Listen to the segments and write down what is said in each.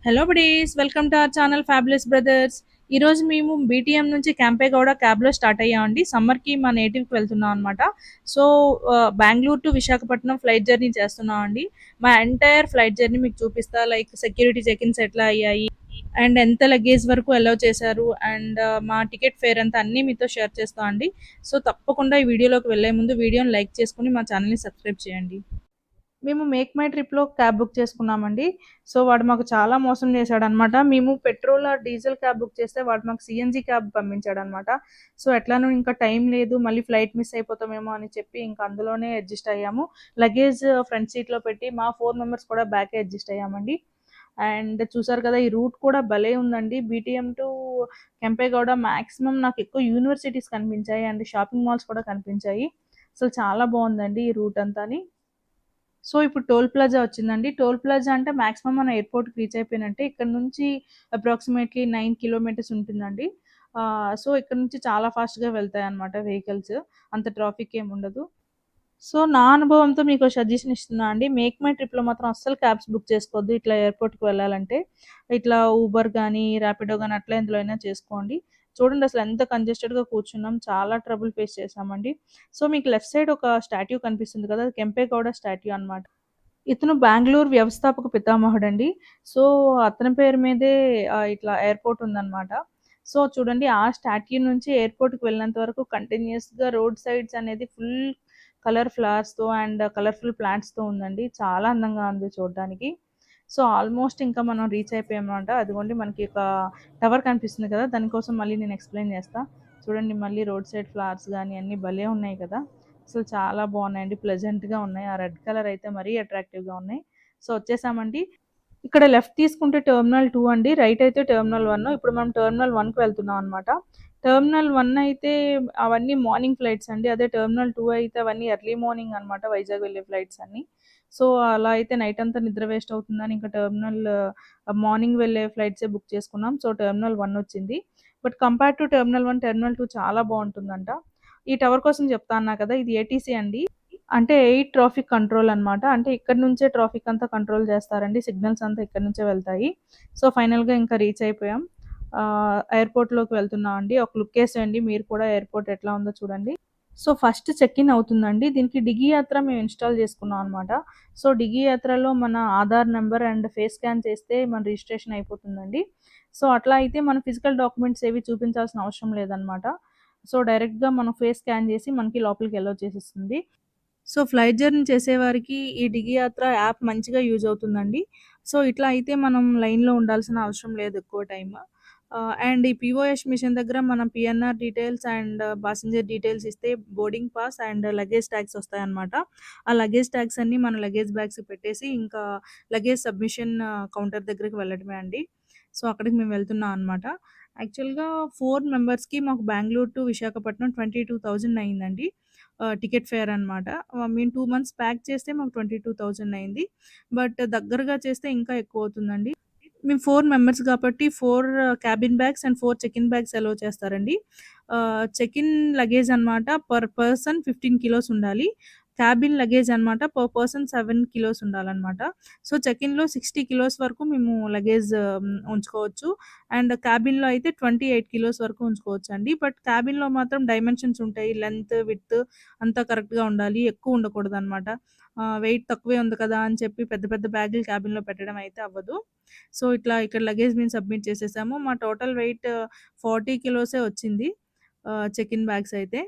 Hello buddies, welcome to our channel fabulous brothers. ఈరోజు మేము BTM నుంచి క్యాంపేగౌడ క్యాబ్లో స్టార్ట్ అయ్యామండి. సమ్మర్కి మా నేటివ్కి వెళ్తున్నాం అనమాట. So Bengaluru to Visakhapatnam flight journey చేస్తున్నాం అండి. మా ఎంటైర్ ఫ్లైట్ జర్నీ మీకు చూపిస్తా, లైక్ సెక్యూరిటీ చెక్-ఇన్స్ ఎట్లా అయ్యాయి అండ్ ఎంత లగేజ్ వరకు అలౌ చేశారు అండ్ మా టికెట్ ఫేర్ అంతా అన్నీ మీతో షేర్ చేస్తాం అండి. సో తప్పకుండా ఈ వీడియోలోకి వెళ్ళే ముందు వీడియోని లైక్ చేసుకుని మా ఛానల్ని సబ్స్క్రైబ్ చేయండి. మేము మేక్ మై ట్రిప్‌లో క్యాబ్ బుక్ చేసుకున్నామండి. సో, వాడు మాకు చాలా మోసం చేశాడనమాట. మేము petrol are diesel cab book చేస్తే వాడు మాకు సీఎన్‌జీ క్యాబ్ పంపించాడనమాట. సో, ఎట్లానో ఇంకా టైం లేదు, మళ్ళీ ఫ్లైట్ మిస్ అయిపోతామేమో అని చెప్పి ఇంక అందులోనే అడ్జస్ట్ అయ్యాము. లగేజ్ ఫ్రంట్ సీట్‌లో పెట్టి మా 4 మెంబర్స్ కూడా బ్యాకే అడ్జస్ట్ అయ్యామండి. అండ్ చూసారు కదా, ఈ రూట్ కూడా భలే ఉందండి. బీటీఎం టు కెంపేగౌడ మాక్సిమం నాకు ఎక్కువ యూనివర్సిటీస్ కనిపించాయి అండ్ షాపింగ్ మాల్స్ కూడా కనిపించాయి. అసలు చాలా బావుందండి ఈ రూట్ అంతాని. సో, ఇప్పుడు టోల్ ప్లాజా వచ్చిందండి. టోల్ ప్లాజా అంటే మాక్సిమం మనం ఎయిర్‌పోర్ట్‌కి రీచ్ అయిపోయినట్టే. ఇక్కడ నుంచి అప్రాక్సిమేట్‌లీ 9 కిలోమీటర్స్ ఉంటుందండి. సో, ఇక్కడ నుంచి చాలా ఫాస్ట్‌గా వెళ్తాయన్నమాట వెహికల్స్. అంత ట్రాఫిక్ ఏమి ఉండదు. సో, నా అనుభవంతో మీకో సజెషన్ ఇస్తున్నా అండి. మేక్ మై ట్రిప్‌లో మాత్రం అస్సలు క్యాబ్స్ బుక్ చేసుకోవద్దు. ఇట్లా ఎయిర్‌పోర్ట్‌కి వెళ్ళాలంటే. ఇట్లా ఊబర్ గానీ, ర్యాపిడో గానీ అట్లా ఎందులో అయినా చేసుకోండి. చూడండి అసలు ఎంత కంజెస్టెడ్‌గా కూర్చున్నాం. చాలా ట్రబుల్ ఫేస్ చేశామండి. సో, మీకు లెఫ్ట్ సైడ్ ఒక స్టాట్యూ కనిపిస్తుంది కదా! అది కెంపేగౌడ స్టాట్యూ అన్నమాట. ఇతను బెంగుళూరు వ్యవస్థాపక పితామహుడండి. సో, అతని పేరు మీదే ఇట్లా ఎయిర్‌పోర్ట్ ఉందన్నమాట. సో, చూడండి ఆ స్టాట్యూ నుంచి ఎయిర్‌పోర్ట్‌కి వెళ్ళినంత వరకు కంటిన్యూయస్‌గా రోడ్ సైడ్స్ అనేది ఫుల్ కలర్ ఫ్లవర్స్‌తో అండ్ కలర్‌ఫుల్ ప్లాంట్స్‌తో ఉందండి. చాలా అందంగా ఉంది చూడడానికి. సో, ఆల్మోస్ట్ ఇంకా మనం రీచ్ అయిపోయామన్నమాట. అదిగోండి మనకి ఒక టవర్ కనిపిస్తుంది కదా! దానికోసం మళ్ళీ నేను ఎక్స్‌ప్లెయిన్ చేస్తా. చూడండి మళ్ళీ రోడ్ సైడ్ ఫ్లవర్స్ గానీ అన్నీ భలే ఉన్నాయి కదా! అసలు చాలా బాగున్నాయండి. ప్లెజెంట్‌గా ఉన్నాయి. ఆ రెడ్ కలర్ అయితే మరీ అట్రాక్టివ్‌గా ఉన్నాయి. సో, వచ్చేసామండి. ఇక్కడ లెఫ్ట్ తీసుకుంటే టెర్మినల్ 2 అండి. రైట్ అయితే టెర్మినల్ 1. ఇప్పుడు మనం టెర్మినల్ 1కి వెళ్తున్నాం అనమాట. టెర్మినల్ 1 అయితే అవన్నీ మార్నింగ్ ఫ్లైట్స్ అండి. అదే టెర్మినల్ 2 అయితే అవన్నీ ఎర్లీ మార్నింగ్ అనమాట, వైజాగ్ వెళ్ళే ఫ్లైట్స్ అన్నీ. సో, అలా అయితే నైట్ అంతా నిద్ర వేస్ట్ అవుతుందని ఇంకా టెర్మినల్ మార్నింగ్ వెళ్ళే ఫ్లైట్సే బుక్ చేసుకున్నాం. సో, టెర్మినల్ 1 వచ్చింది. But compare to terminal 1, terminal 2 చాలా బావుంటుందంట. ఈ టవర్ కోసం చెప్తా అన్నా కదా! ఇది ఏటీసీ అండి. అంటే ఎయిర్ ట్రాఫిక్ కంట్రోల్ అన్నమాట. అంటే ఇక్కడి నుంచే ట్రాఫిక్ అంతా కంట్రోల్ చేస్తారండి. సిగ్నల్స్ అంతా ఇక్కడి నుంచే వెళ్తాయి. సో, ఫైనల్‌గా ఇంకా రీచ్ అయిపోయాం. ఎయిర్‌పోర్ట్‌లోకి వెళ్తున్నాం అండి. ఒక లుక్ ఏసేయండి మీరు కూడా ఎయిర్‌పోర్ట్ ఎట్లా ఉందో చూడండి. సో, ఫస్ట్ చెక్ ఇన్ అవుతుందండి. దీనికి డిగి యాత్ర మేము ఇన్‌స్టాల్ చేసుకున్నాం అన్నమాట. సో, డిగి యాత్రలో మన Aadhaar number and face scan చేస్తే మన రిజిస్ట్రేషన్ అయిపోతుందండి. సో, అట్లా అయితే మన ఫిజికల్ డాక్యుమెంట్స్ ఏవి చూపించాల్సిన అవసరం లేదనమాట. సో, డైరెక్ట్‌గా మనం ఫేస్ స్కాన్ చేసి మనకి లోపలికి అలౌ చేసేస్తుంది. సో, ఫ్లైట్ జర్నీ చేసేవారికి ఈ డిగి యాత్ర యాప్ మంచిగా యూజ్ అవుతుందండి. సో, ఇట్లా అయితే మనం లైన్‌లో ఉండాల్సిన అవసరం లేదు ఎక్కువ టైమ్. అండ్ ఈ పీఓఎస్ మిషన్ దగ్గర మనం PNR details and passenger details ఇస్తే boarding pass and luggage tags వస్తాయన్నమాట. ఆ లగేజ్ ట్యాగ్స్ అన్నీ మన లగేజ్ బ్యాగ్స్‌కి పెట్టేసి ఇంకా లగేజ్ సబ్మిషన్ కౌంటర్ దగ్గరికి వెళ్ళడమే అండి. సో, అక్కడికి మేము వెళ్తున్నాం అనమాట. యాక్చువల్‌గా 4 మెంబర్స్‌కి మాకు బెంగుళూరు టు విశాఖపట్నం 22,000 అయిందండి. టికెట్ ఫేర్ అనమాట. మేము 2 మంత్స్ ప్యాక్ చేస్తే మాకు 22,000 అయింది. బట్ దగ్గరగా చేస్తే ఇంకా ఎక్కువవుతుందండి. మేము 4 మెంబర్స్ కాబట్టి 4 cabin bags and 4 check in bags allow చేస్తారండి. చెక్ ఇన్ లగేజ్ అనమాట పర్ పర్సన్ 15 కిలోస్ ఉండాలి. క్యాబిన్ లగేజ్ అనమాట పర్ పర్సన్ 7 కిలోస్ ఉండాలనమాట. సో, చెక్ ఇన్‌లో 60 కిలోస్ వరకు మేము లగేజ్ ఉంచుకోవచ్చు. అండ్ క్యాబిన్‌లో అయితే 28 కిలోస్ వరకు ఉంచుకోవచ్చండి. బట్ క్యాబిన్‌లో మాత్రం డైమెన్షన్స్ ఉంటాయి. లెంత్, విడ్త్ అంతా కరెక్ట్‌గా ఉండాలి. ఎక్కువ ఉండకూడదనమాట. వెయిట్ తక్కువే ఉంది కదా అని చెప్పి పెద్ద పెద్ద బ్యాగులు క్యాబిన్‌లో పెట్టడం అయితే అవ్వదు. సో, ఇట్లా ఇక్కడ లగేజ్ మేము సబ్మిట్ చేసేసాము. మా టోటల్ వెయిట్ 40 కిలోసే వచ్చింది. చెక్ ఇన్ బ్యాగ్స్ అయితే.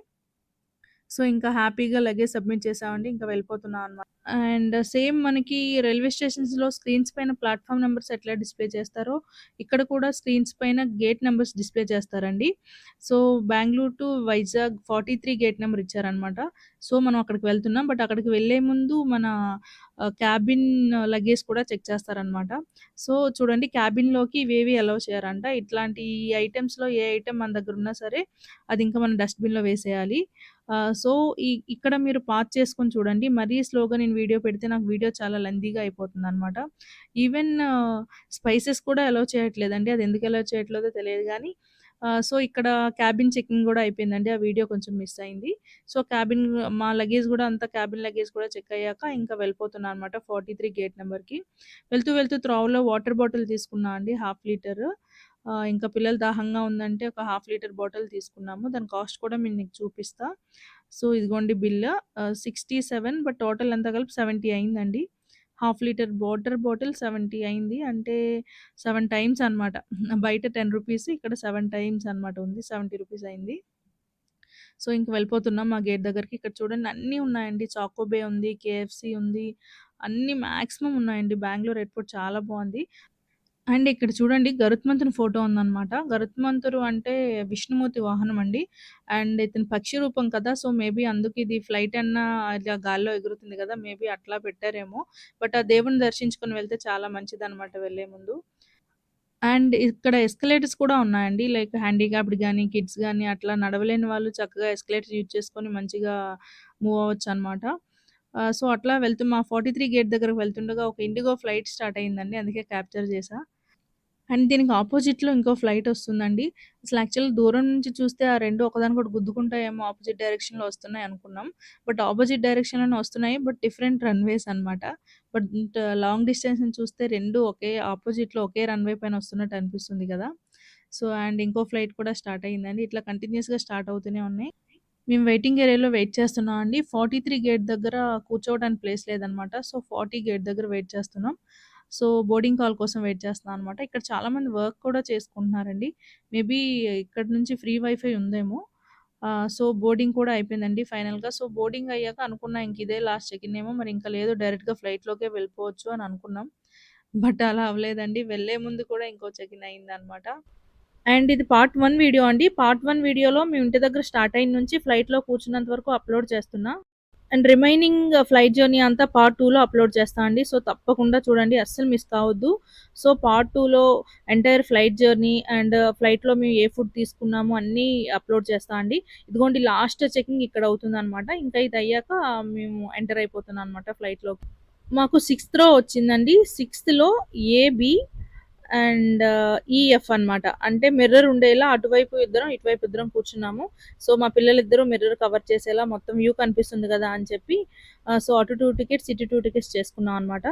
సో, ఇంకా హ్యాపీగా లగేజ్ సబ్మిట్ చేసామండి. ఇంకా వెళ్ళిపోతున్నాం అనమాట. అండ్ సేమ్ మనకి రైల్వే స్టేషన్స్‌లో స్క్రీన్స్ పైన ప్లాట్‌ఫార్మ్ నంబర్స్ ఎట్లా డిస్‌ప్లే చేస్తారో, ఇక్కడ కూడా స్క్రీన్స్ పైన గేట్ నంబర్స్ డిస్‌ప్లే చేస్తారండి. So, Bengaluru to Vizag 43 gate number ఇచ్చారనమాట. సో, మనం అక్కడికి వెళ్తున్నాం. బట్ అక్కడికి వెళ్ళే ముందు మన క్యాబిన్ లగేజ్ కూడా చెక్ చేస్తారనమాట. సో, చూడండి క్యాబిన్‌లోకి ఇవేవి అలౌ చేయరంట. ఇట్లాంటి ఐటెమ్స్‌లో ఏ ఐటెమ్ మన దగ్గర ఉన్నా సరే, అది ఇంకా మనం డస్ట్‌బిన్‌లో వేసేయాలి. సో, ఇక్కడ మీరు పాజ్ చేసుకొని చూడండి. మరీ స్లోగా నేను వీడియో పెడితే నాకు వీడియో చాలా లెంతీగా అయిపోతుందనమాట. ఈవెన్ స్పైసెస్ కూడా అలౌ చేయట్లేదండి. అది ఎందుకు అలౌ చేయట్లేదో తెలియదు గానీ, సో, ఇక్కడ క్యాబిన్ చెకింగ్ గూడా అయిపోయిందండి. ఆ వీడియో కొంచెం మిస్ అయింది. సో, మా లగేజ్ గూడా అంతా క్యాబిన్ లగేజ్ కూడా చెక్ అయ్యాక ఇంకా వెళ్ళిపోతున్నా అనమాట 43 గేట్ నంబర్‌కి. వెళ్తూ త్రోవలో వాటర్ బాటిల్ తీసుకున్నా అండి హాఫ్ లీటర్. ఇంకా పిల్లలు దాహంగా ఉందంటే ఒక హాఫ్ లీటర్ బాటిల్ తీసుకున్నాము. దాని కాస్ట్ కూడా నేను నీకు చూపిస్తా. సో, ఇదిగోండి బిల్. 67 బట్ టోటల్ అంతా కలిపి 70 అయిందండి. హాఫ్ లీటర్ వాటర్ బాటిల్ 70 అయింది. అంటే 7 టైమ్స్ అనమాట. బయట 10 రూపీస్ ఇక్కడ 7 టైమ్స్ అనమాట ఉంది. 70 రూపీస్ అయింది. సో, ఇంక వెళ్ళిపోతున్నాం మా గేట్ దగ్గరికి. ఇక్కడ చూడండి అన్నీ ఉన్నాయండి. చాకోబే ఉంది, కేఎఫ్‌సి ఉంది. అన్నీ మాక్సిమం ఉన్నాయండి. బెంగుళూరు ఎయిర్‌పోర్ట్ చాలా బావుంది. అండ్ ఇక్కడ చూడండి గరుత్మంతుని ఫోటో ఉందనమాట. గరుత్మంతుడు అంటే విష్ణుమూర్తి వాహనం అండి. అండ్ ఇతను పక్షి రూపం కదా! సో, మేబీ అందుకు ఇది ఫ్లైట్ అన్నా ఇలా గాల్లో ఎగురుతుంది కదా! మేబీ అట్లా పెట్టారేమో. బట్ ఆ దేవుడిని దర్శించుకొని వెళ్తే చాలా మంచిదనమాట వెళ్ళే ముందు. అండ్ ఇక్కడ ఎస్కలేటర్స్ కూడా ఉన్నాయండి. లైక్ హ్యాండిక్యాప్డ్ గాని, కిడ్స్ గాని అట్లా నడవలేని వాళ్ళు చక్కగా ఎస్కలేటర్స్ యూజ్ చేసుకొని మంచిగా మూవ్ అవ్వచ్చనమాట. సో, అట్లా మా 43 గేట్ దగ్గరకు వెళ్తుండగా ఒక ఇండిగో ఫ్లైట్ స్టార్ట్ అయిందండి. అందుకే క్యాప్చర్ చేశా. అండ్ దీనికి అపోజిట్‌లో ఇంకో ఫ్లైటొస్తుందండి. అసలు యాక్చువల్‌గా దూరం నుంచి చూస్తే ఆ 2 ఒకదానికొకటి గుద్దుకుంటాయేమో ఆపోజిట్ డైరెక్షన్‌లో వస్తున్నాయి అనుకున్నాం. బట్ ఆపోజిట్ డైరెక్షన్‌లోనే వస్తున్నాయి. బట్ డిఫరెంట్ రన్‌వేస్ అనమాట. బట్ లాంగ్ డిస్టెన్స్ నుంచి చూస్తే 2 ఒకే ఆపోజిట్‌లో ఒకే రన్‌వే పైన వస్తున్నట్టు అనిపిస్తుంది గదా! సో, అండ్ ఇంకో ఫ్లైట్ కూడా స్టార్ట్ అయిందండి. ఇట్లా కంటిన్యూయస్‌గా స్టార్ట్ అవుతూనే ఉన్నాయి. మేము వెయిటింగ్ ఏరియాలో వెయిట్ చేస్తున్నాం అండి. 43 గేట్ దగ్గర కూర్చోవడానికి ప్లేస్ లేదనమాట. సో, 40 గేట్ దగ్గర వెయిట్ చేస్తున్నాం. సో, బోర్డింగ్ కాల్ కోసం వెయిట్ చేస్తున్నాం అనమాట. ఇక్కడ చాలామంది వర్క్ కూడా చేసుకుంటున్నారండి. మేబీ ఇక్కడి నుంచి ఫ్రీ వైఫై ఉందేమో. సో, బోర్డింగ్ కూడా అయిపోయిందండి ఫైనల్‌గా. సో, బోర్డింగ్ అయ్యాక అనుకున్నా ఇంక ఇదే లాస్ట్ చెక్ ఇన్ ఏమో మరి ఇంకా లేదు డైరెక్ట్‌గా ఫ్లైట్‌లోకే వెళ్ళిపోవచ్చు అని అనుకున్నాం. బట్ అలా అవ్వలేదండి. వెళ్ళే ముందు కూడా ఇంకో చెక్ ఇన్ అయిందనమాట. అండ్ ఇది పార్ట్ 1 వీడియో అండి. పార్ట్ 1 వీడియోలో మేము ఇంటి దగ్గర స్టార్ట్ అయిన నుంచి ఫ్లైట్‌లో కూర్చున్నంత వరకు అప్‌లోడ్ చేస్తున్నా. అండ్ రిమైనింగ్ ఫ్లైట్ జర్నీ అంతా పార్ట్ 2లో అప్‌లోడ్ చేస్తా అండి. సో, తప్పకుండా చూడండి. అస్సలు మిస్ కావద్దు. సో, పార్ట్ 2లో ఎంటైర్ ఫ్లైట్ జర్నీ అండ్ ఫ్లైట్‌లో మేము ఏ ఫుడ్ తీసుకున్నాము అన్నీ అప్‌లోడ్ చేస్తా అండి. ఇదిగోండి లాస్ట్ చెకింగ్ ఇక్కడ అవుతుందనమాట. ఇంకా ఇది అయ్యాక మేము ఎంటర్ అయిపోతున్నాం అనమాట ఫ్లైట్‌లోకి. మాకు సిక్స్త్ రో వచ్చిందండి. సిక్స్త్‌లో ఏబీ అండ్ ఈఎఫ్ అనమాట. అంటే మిర్రర్ ఉండేలా అటువైపు ఇద్దరం, ఇటువైపు ఇద్దరం కూర్చున్నాము. సో, మా పిల్లలిద్దరూ మిర్రర్ కవర్ చేసేలా మొత్తం వ్యూ కనిపిస్తుంది గదా! అని చెప్పి సో, అటు 2 టికెట్స్, ఇటు 2 టికెట్స్ చేసుకున్నాం అనమాట.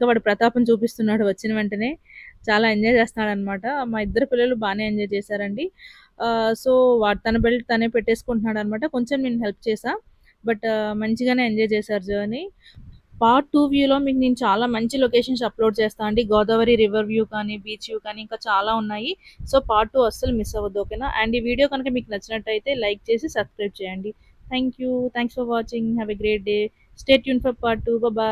వాడి ప్రతాపం చూపిస్తున్నాడు వచ్చిన వెంటనే. చాలా ఎంజాయ్ చేస్తున్నాడనమాట. మా ఇద్దరు పిల్లలు బానే ఎంజాయ్ చేశారండి. సో, వాడు తన బెల్ట్ తనే పెట్టేసుకుంటున్నాడనమాట. కొంచెం నేను హెల్ప్ చేశా. బట్ మంచిగానే ఎంజాయ్ చేశారు జర్నీ. పార్ట్ 2 వ్యూలో మీకు నేను చాలా మంచి లొకేషన్స్ అప్‌లోడ్ చేస్తా అండి. గోదావరి రివర్ వ్యూ కానీ, బీచ్ వ్యూ కానీ ఇంకా చాలా ఉన్నాయి. సో, పార్ట్ 2 అస్సలు మిస్ అవ్వద్దు. ఓకేనా? అండ్ ఈ వీడియో కనుక మీకు నచ్చినట్టయితే లైక్ చేసి సబ్స్క్రైబ్ చేయండి. Thank you. Thanks for watching. Have a great day. Stay tuned for part 2. Bye.